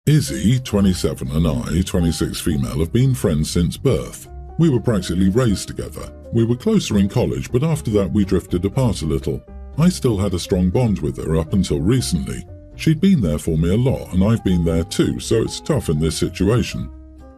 Izzy, 27, and I, 26 female, have been friends since birth. We were practically raised together. We were closer in college, but after that we drifted apart a little. I still had a strong bond with her up until recently. She'd been there for me a lot, and I've been there too, so it's tough in this situation.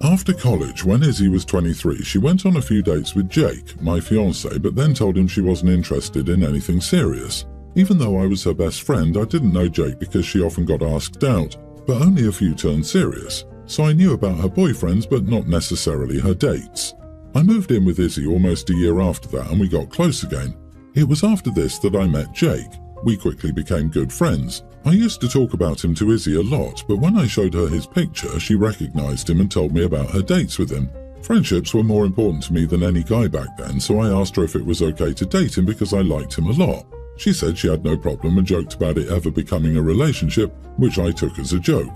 After college, when Izzy was 23, she went on a few dates with Jake, my fiance, but then told him she wasn't interested in anything serious. Even though I was her best friend, I didn't know Jake because she often got asked out, but only a few turned serious, so I knew about her boyfriends but not necessarily her dates. I moved in with Izzy almost a year after that and we got close again. It was after this that I met Jake. We quickly became good friends. I used to talk about him to Izzy a lot, but when I showed her his picture, she recognized him and told me about her dates with him. Friendships were more important to me than any guy back then, so I asked her if it was okay to date him because I liked him a lot. She said she had no problem and joked about it ever becoming a relationship, which I took as a joke.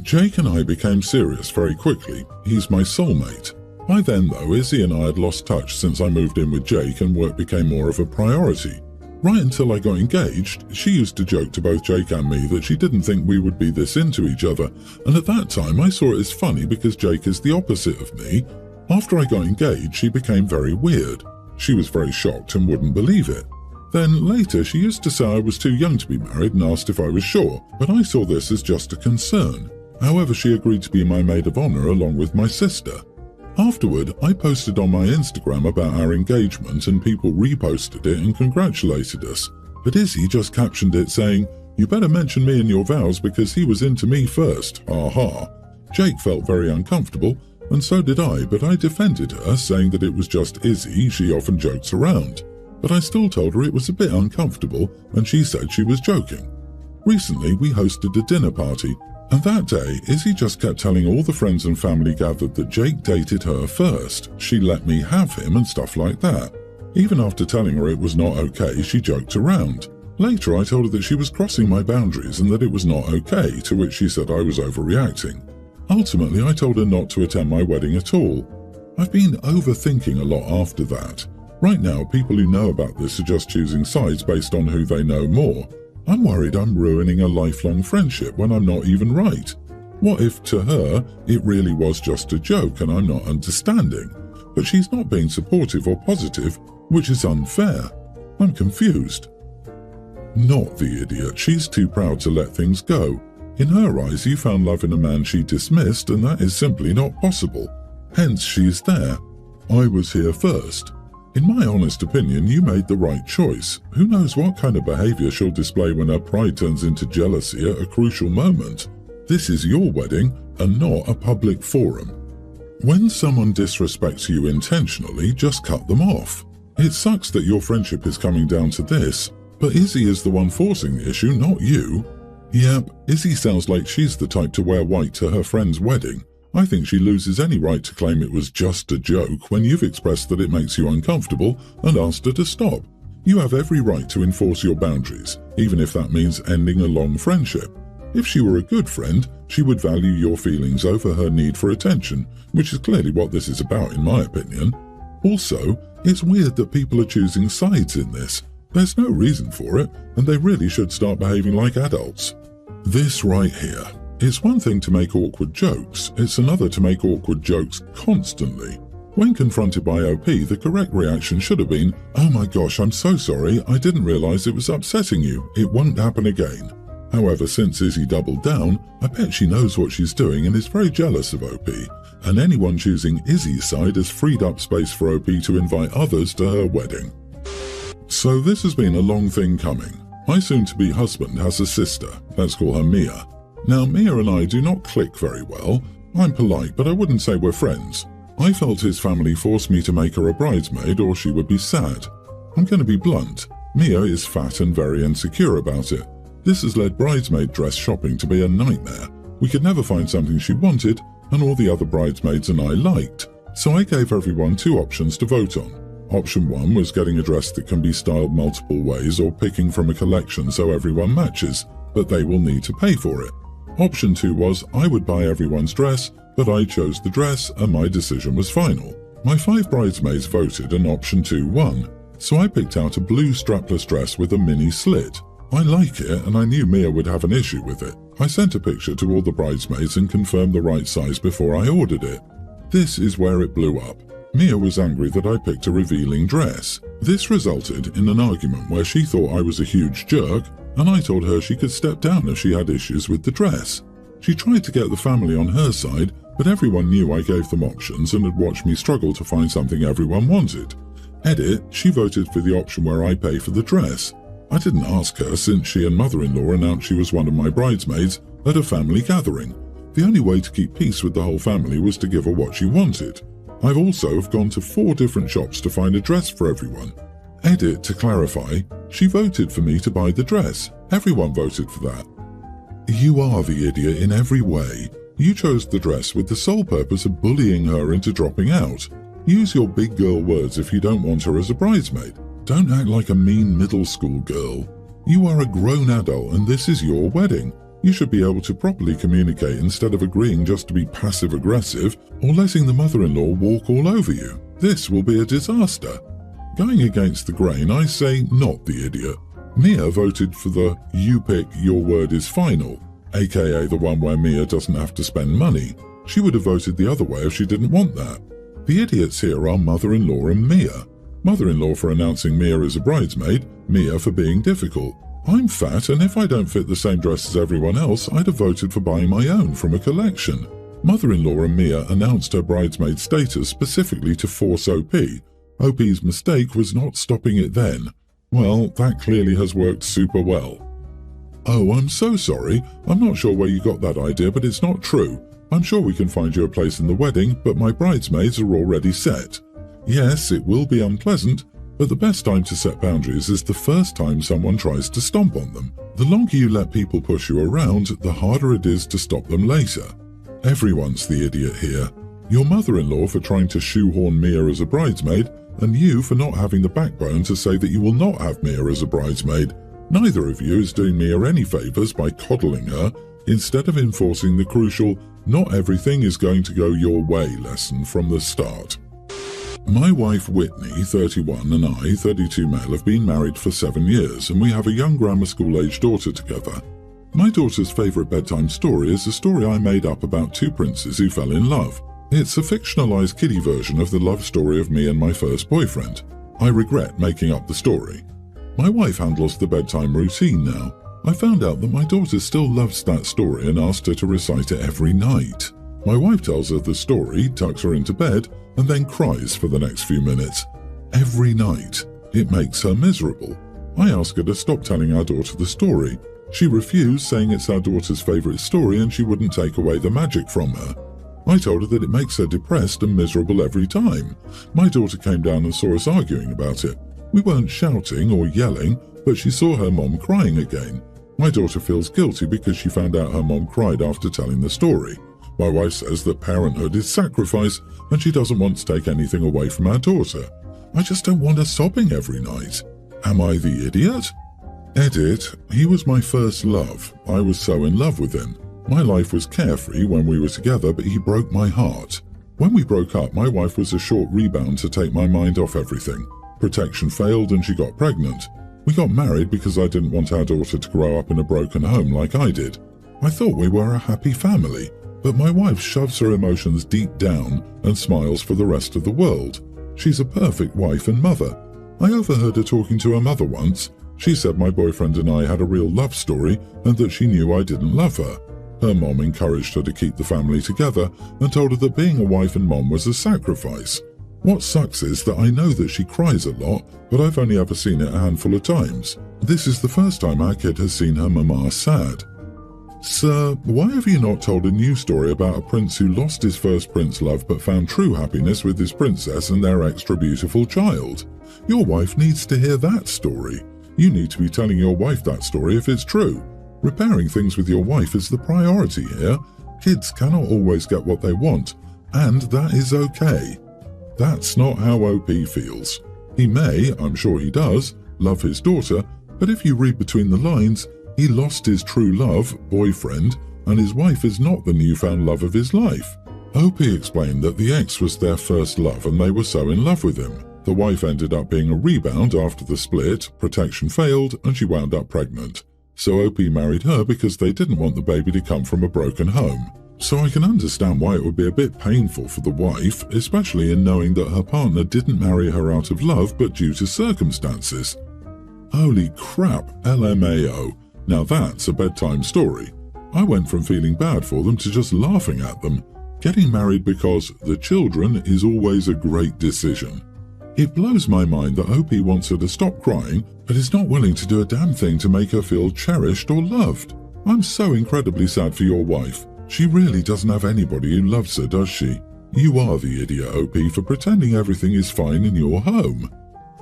Jake and I became serious very quickly. He's my soulmate. By then though, Izzy and I had lost touch since I moved in with Jake and work became more of a priority. Right until I got engaged, she used to joke to both Jake and me that she didn't think we would be this into each other, and at that time I saw it as funny because Jake is the opposite of me. After I got engaged, she became very weird. She was very shocked and wouldn't believe it. Then later she used to say I was too young to be married and asked if I was sure, but I saw this as just a concern. However, she agreed to be my maid of honor along with my sister. Afterward, I posted on my Instagram about our engagement and people reposted it and congratulated us. But Izzy just captioned it saying, "You better mention me in your vows because he was into me first, ha." Jake felt very uncomfortable, and so did I, but I defended her, saying that it was just Izzy, she often jokes around. But I still told her it was a bit uncomfortable, and she said she was joking. Recently, we hosted a dinner party, and that day, Izzy just kept telling all the friends and family gathered that Jake dated her first. She let me have him and stuff like that. Even after telling her it was not okay, she joked around. Later, I told her that she was crossing my boundaries and that it was not okay, to which she said I was overreacting. Ultimately, I told her not to attend my wedding at all. I've been overthinking a lot after that. Right now, people who know about this are just choosing sides based on who they know more. I'm worried I'm ruining a lifelong friendship when I'm not even right. What if, to her, it really was just a joke and I'm not understanding? But she's not being supportive or positive, which is unfair. I'm confused. Not the idiot. She's too proud to let things go. In her eyes, you found love in a man she dismissed, and that is simply not possible. Hence, she's there. I was here first. In my honest opinion, you made the right choice. Who knows what kind of behavior she'll display when her pride turns into jealousy at a crucial moment. This is your wedding and not a public forum. When someone disrespects you intentionally, just cut them off. It sucks that your friendship is coming down to this, but Izzy is the one forcing the issue, not you. Yep, Izzy sounds like she's the type to wear white to her friend's wedding. I think she loses any right to claim it was just a joke when you've expressed that it makes you uncomfortable and asked her to stop. You have every right to enforce your boundaries, even if that means ending a long friendship. If she were a good friend, she would value your feelings over her need for attention, which is clearly what this is about in my opinion. Also, it's weird that people are choosing sides in this. There's no reason for it, and they really should start behaving like adults. This right here. It's one thing to make awkward jokes, it's another to make awkward jokes constantly. When confronted by OP, the correct reaction should have been, "Oh my gosh, I'm so sorry, I didn't realize it was upsetting you, it won't happen again." However, since Izzy doubled down, I bet she knows what she's doing and is very jealous of OP, and anyone choosing Izzy's side has freed up space for OP to invite others to her wedding. So this has been a long thing coming. My soon-to-be husband has a sister, let's call her Mia. Now, Mia and I do not click very well. I'm polite, but I wouldn't say we're friends. I felt his family forced me to make her a bridesmaid or she would be sad. I'm going to be blunt. Mia is fat and very insecure about it. This has led bridesmaid dress shopping to be a nightmare. We could never find something she wanted, and all the other bridesmaids and I liked. So I gave everyone two options to vote on. Option 1 was getting a dress that can be styled multiple ways or picking from a collection so everyone matches, but they will need to pay for it. Option 2 was I would buy everyone's dress, but I chose the dress and my decision was final. My 5 bridesmaids voted and option 2 won, so I picked out a blue strapless dress with a mini slit. I like it and I knew Mia would have an issue with it. I sent a picture to all the bridesmaids and confirmed the right size before I ordered it. This is where it blew up. Mia was angry that I picked a revealing dress. This resulted in an argument where she thought I was a huge jerk, and I told her she could step down if she had issues with the dress. She tried to get the family on her side, but everyone knew I gave them options and had watched me struggle to find something everyone wanted. Edit, she voted for the option where I pay for the dress. I didn't ask her since she and mother-in-law announced she was one of my bridesmaids at a family gathering. The only way to keep peace with the whole family was to give her what she wanted. I've also gone to 4 different shops to find a dress for everyone. Edit, to clarify, she voted for me to buy the dress. Everyone voted for that. You are the idiot in every way. You chose the dress with the sole purpose of bullying her into dropping out. Use your big girl words if you don't want her as a bridesmaid. Don't act like a mean middle school girl. You are a grown adult and this is your wedding. You should be able to properly communicate instead of agreeing just to be passive-aggressive or letting the mother-in-law walk all over you. This will be a disaster. Going against the grain, I say not the idiot. Mia voted for the "you pick, your word is final," aka the one where Mia doesn't have to spend money. She would have voted the other way if she didn't want that. The idiots here are mother-in-law and Mia. Mother-in-law for announcing Mia as a bridesmaid, Mia for being difficult. I'm fat, and if I don't fit the same dress as everyone else, I'd have voted for buying my own from a collection. Mother-in-law and Mia announced her bridesmaid status specifically to force OP. OP's mistake was not stopping it then. Well, that clearly has worked super well. Oh, I'm so sorry. I'm not sure where you got that idea, but it's not true. I'm sure we can find you a place in the wedding, but my bridesmaids are already set. Yes, it will be unpleasant, but the best time to set boundaries is the first time someone tries to stomp on them. The longer you let people push you around, the harder it is to stop them later. Everyone's the idiot here. Your mother-in-law for trying to shoehorn Mia as a bridesmaid, and you for not having the backbone to say that you will not have Mia as a bridesmaid. Neither of you is doing Mia any favours by coddling her, instead of enforcing the crucial "not everything is going to go your way" lesson from the start. My wife Whitney, 31, and I, 32 male, have been married for 7 years, and we have a young grammar school-aged daughter together. My daughter's favourite bedtime story is a story I made up about 2 princes who fell in love. It's a fictionalised kiddie version of the love story of me and my first boyfriend. I regret making up the story. My wife handles the bedtime routine now. I found out that my daughter still loves that story and asked her to recite it every night. My wife tells her the story, tucks her into bed, and then cries for the next few minutes. Every night. It makes her miserable. I ask her to stop telling our daughter the story. She refused, saying it's our daughter's favourite story and she wouldn't take away the magic from her. I told her that it makes her depressed and miserable every time. My daughter came down and saw us arguing about it. We weren't shouting or yelling, but she saw her mom crying again. My daughter feels guilty because she found out her mom cried after telling the story. My wife says that parenthood is sacrifice and she doesn't want to take anything away from our daughter. I just don't want her sobbing every night. Am I the idiot? Edit, he was my first love. I was so in love with him. My life was carefree when we were together, but he broke my heart. When we broke up, my wife was a short rebound to take my mind off everything. Protection failed and she got pregnant. We got married because I didn't want our daughter to grow up in a broken home like I did. I thought we were a happy family, but my wife shoves her emotions deep down and smiles for the rest of the world. She's a perfect wife and mother. I overheard her talking to her mother once. She said my boyfriend and I had a real love story and that she knew I didn't love her. Her mom encouraged her to keep the family together and told her that being a wife and mom was a sacrifice. What sucks is that I know that she cries a lot, but I've only ever seen it a handful of times. This is the first time our kid has seen her mama sad. Sir, why have you not told a new story about a prince who lost his first prince love but found true happiness with his princess and their extra beautiful child? Your wife needs to hear that story. You need to be telling your wife that story if it's true. Repairing things with your wife is the priority here. Kids cannot always get what they want, and that is okay. That's not how OP feels. He may, I'm sure he does, love his daughter, but if you read between the lines, he lost his true love, boyfriend, and his wife is not the newfound love of his life. OP explained that the ex was their first love and they were so in love with him. The wife ended up being a rebound after the split, protection failed, and she wound up pregnant. So OP married her because they didn't want the baby to come from a broken home. So I can understand why it would be a bit painful for the wife, especially in knowing that her partner didn't marry her out of love but due to circumstances. Holy crap, LMAO. Now that's a bedtime story. I went from feeling bad for them to just laughing at them. Getting married because the children is always a great decision. It blows my mind that OP wants her to stop crying, but is not willing to do a damn thing to make her feel cherished or loved. I'm so incredibly sad for your wife. She really doesn't have anybody who loves her, does she? You are the idiot, OP, for pretending everything is fine in your home.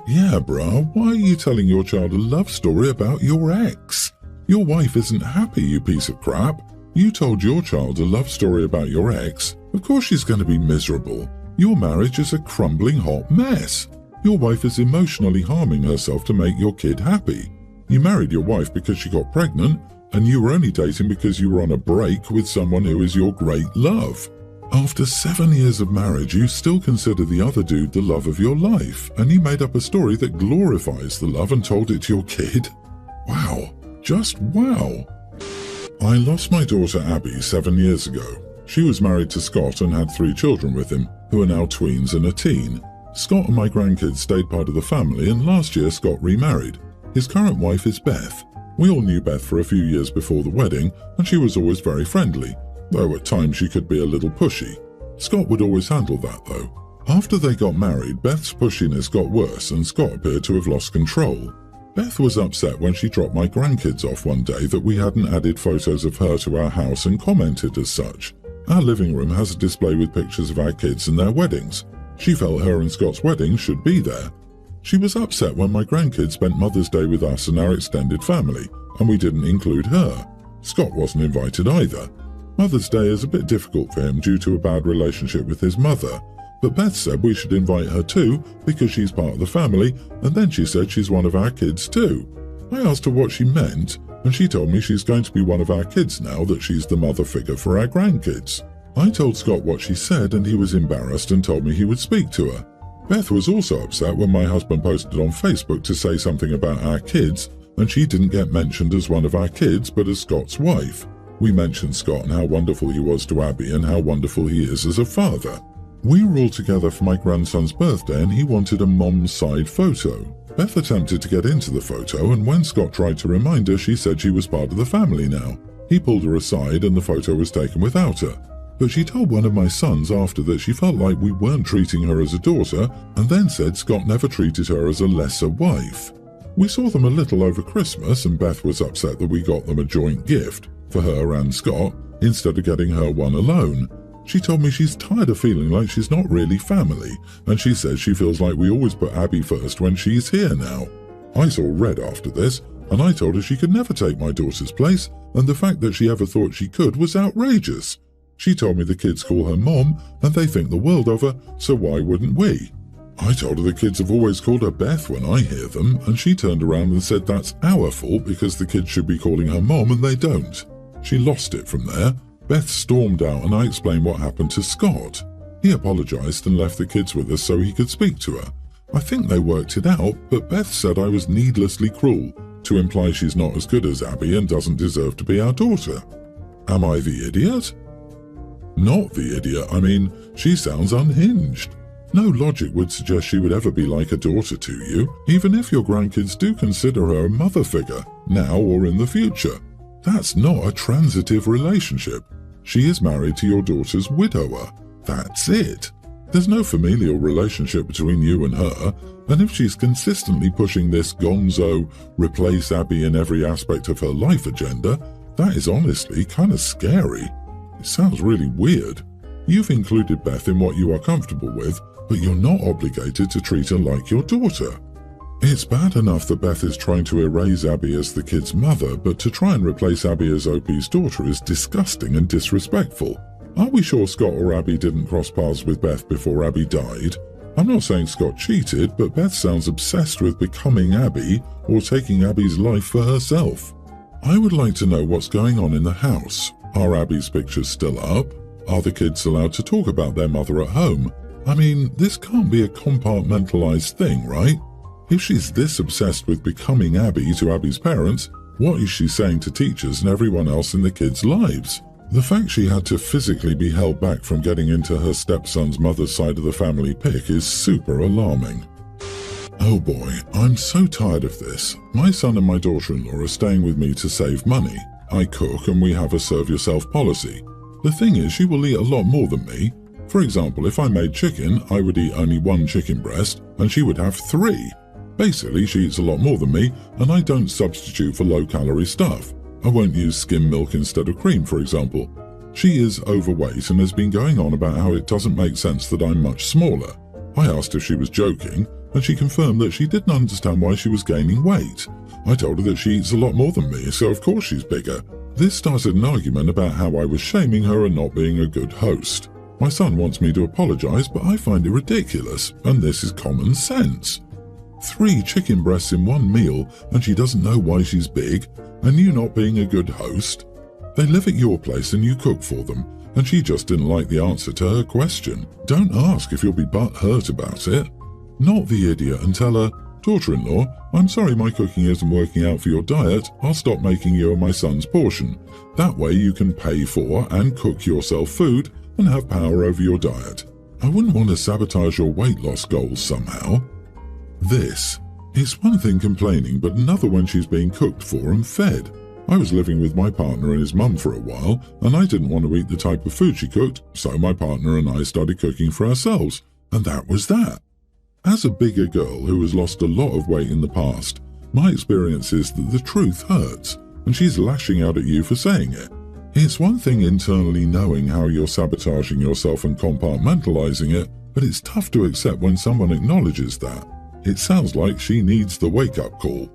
Yeah, bruh, why are you telling your child a love story about your ex? Your wife isn't happy, you piece of crap. You told your child a love story about your ex. Of course she's going to be miserable. Your marriage is a crumbling hot mess. Your wife is emotionally harming herself to make your kid happy. You married your wife because she got pregnant, and you were only dating because you were on a break with someone who is your great love. After 7 years of marriage, you still consider the other dude the love of your life, and you made up a story that glorifies the love and told it to your kid? Wow. Just wow. I lost my daughter Abby 7 years ago. She was married to Scott and had 3 children with him, who are now tweens and a teen. Scott and my grandkids stayed part of the family, and last year Scott remarried. His current wife is Beth. We all knew Beth for a few years before the wedding, and she was always very friendly, though at times she could be a little pushy. Scott would always handle that, though. After they got married, Beth's pushiness got worse, and Scott appeared to have lost control. Beth was upset when she dropped my grandkids off one day that we hadn't added photos of her to our house and commented as such. Our living room has a display with pictures of our kids and their weddings. She felt her and Scott's wedding should be there. She was upset when my grandkids spent Mother's Day with us and our extended family, and we didn't include her. Scott wasn't invited either. Mother's Day is a bit difficult for him due to a bad relationship with his mother, but Beth said we should invite her too because she's part of the family, and then she said she's one of our kids too. I asked her what she meant, and she told me she's going to be one of our kids now that she's the mother figure for our grandkids. I told Scott what she said, and he was embarrassed and told me he would speak to her. Beth was also upset when my husband posted on Facebook to say something about our kids, and she didn't get mentioned as one of our kids but as Scott's wife. We mentioned Scott and how wonderful he was to Abby and how wonderful he is as a father. We were all together for my grandson's birthday and he wanted a mom's side photo. Beth attempted to get into the photo, and when Scott tried to remind her, she said she was part of the family now. He pulled her aside and the photo was taken without her. But she told one of my sons after that she felt like we weren't treating her as a daughter, and then said Scott never treated her as a lesser wife. We saw them a little over Christmas, and Beth was upset that we got them a joint gift, for her and Scott, instead of getting her one alone. She told me she's tired of feeling like she's not really family, and she says she feels like we always put Abby first when she's here now. I saw red after this, and I told her she could never take my daughter's place, and the fact that she ever thought she could was outrageous. She told me the kids call her Mom, and they think the world of her, so why wouldn't we? I told her the kids have always called her Beth when I hear them, and she turned around and said that's our fault because the kids should be calling her Mom and they don't. She lost it from there. Beth stormed out and I explained what happened to Scott. He apologized and left the kids with us so he could speak to her. I think they worked it out, but Beth said I was needlessly cruel, to imply she's not as good as Abby and doesn't deserve to be our daughter. Am I the idiot? Not the idiot, I mean, she sounds unhinged. No logic would suggest she would ever be like a daughter to you, even if your grandkids do consider her a mother figure, now or in the future. That's not a transitive relationship. She is married to your daughter's widower. That's it. There's no familial relationship between you and her, and if she's consistently pushing this gonzo, replace Abby in every aspect of her life agenda, that is honestly kind of scary. It sounds really weird. You've included Beth in what you are comfortable with, but you're not obligated to treat her like your daughter. It's bad enough that Beth is trying to erase Abby as the kid's mother, but to try and replace Abby as OP's daughter is disgusting and disrespectful. Are we sure Scott or Abby didn't cross paths with Beth before Abby died? I'm not saying Scott cheated, but Beth sounds obsessed with becoming Abby or taking Abby's life for herself. I would like to know what's going on in the house. Are Abby's pictures still up? Are the kids allowed to talk about their mother at home? I mean, this can't be a compartmentalized thing, right? If she's this obsessed with becoming Abby to Abby's parents, What is she saying to teachers and everyone else in the kids' lives? The fact she had to physically be held back from getting into her stepson's mother's side of the family pic is super alarming. Oh boy, I'm so tired of this. My son and my daughter-in-law are staying with me to save money. I cook and we have a serve yourself policy. The thing is, she will eat a lot more than me. For example, if I made chicken, I would eat only 1 chicken breast and she would have 3. Basically, she eats a lot more than me and I don't substitute for low-calorie stuff. I won't use skim milk instead of cream, for example. She is overweight and has been going on about how it doesn't make sense that I'm much smaller. I asked if she was joking, and she confirmed that she didn't understand why she was gaining weight. I told her that she eats a lot more than me, so of course she's bigger. This started an argument about how I was shaming her and not being a good host. My son wants me to apologize, but I find it ridiculous, and this is common sense. 3 chicken breasts in 1 meal, and she doesn't know why she's big, and you not being a good host? They live at your place and you cook for them, and she just didn't like the answer to her question. Don't ask if you'll be butthurt about it. Not the idiot and tell her, daughter-in-law, I'm sorry my cooking isn't working out for your diet, I'll stop making you and my son's portion. That way you can pay for and cook yourself food and have power over your diet. I wouldn't want to sabotage your weight loss goals somehow. It's one thing complaining, but another when she's being cooked for and fed. I was living with my partner and his mum for a while, and I didn't want to eat the type of food she cooked, so my partner and I started cooking for ourselves, and that was that. As a bigger girl who has lost a lot of weight in the past, my experience is that the truth hurts, and she's lashing out at you for saying it. It's one thing internally knowing how you're sabotaging yourself and compartmentalizing it, but it's tough to accept when someone acknowledges that. It sounds like she needs the wake-up call.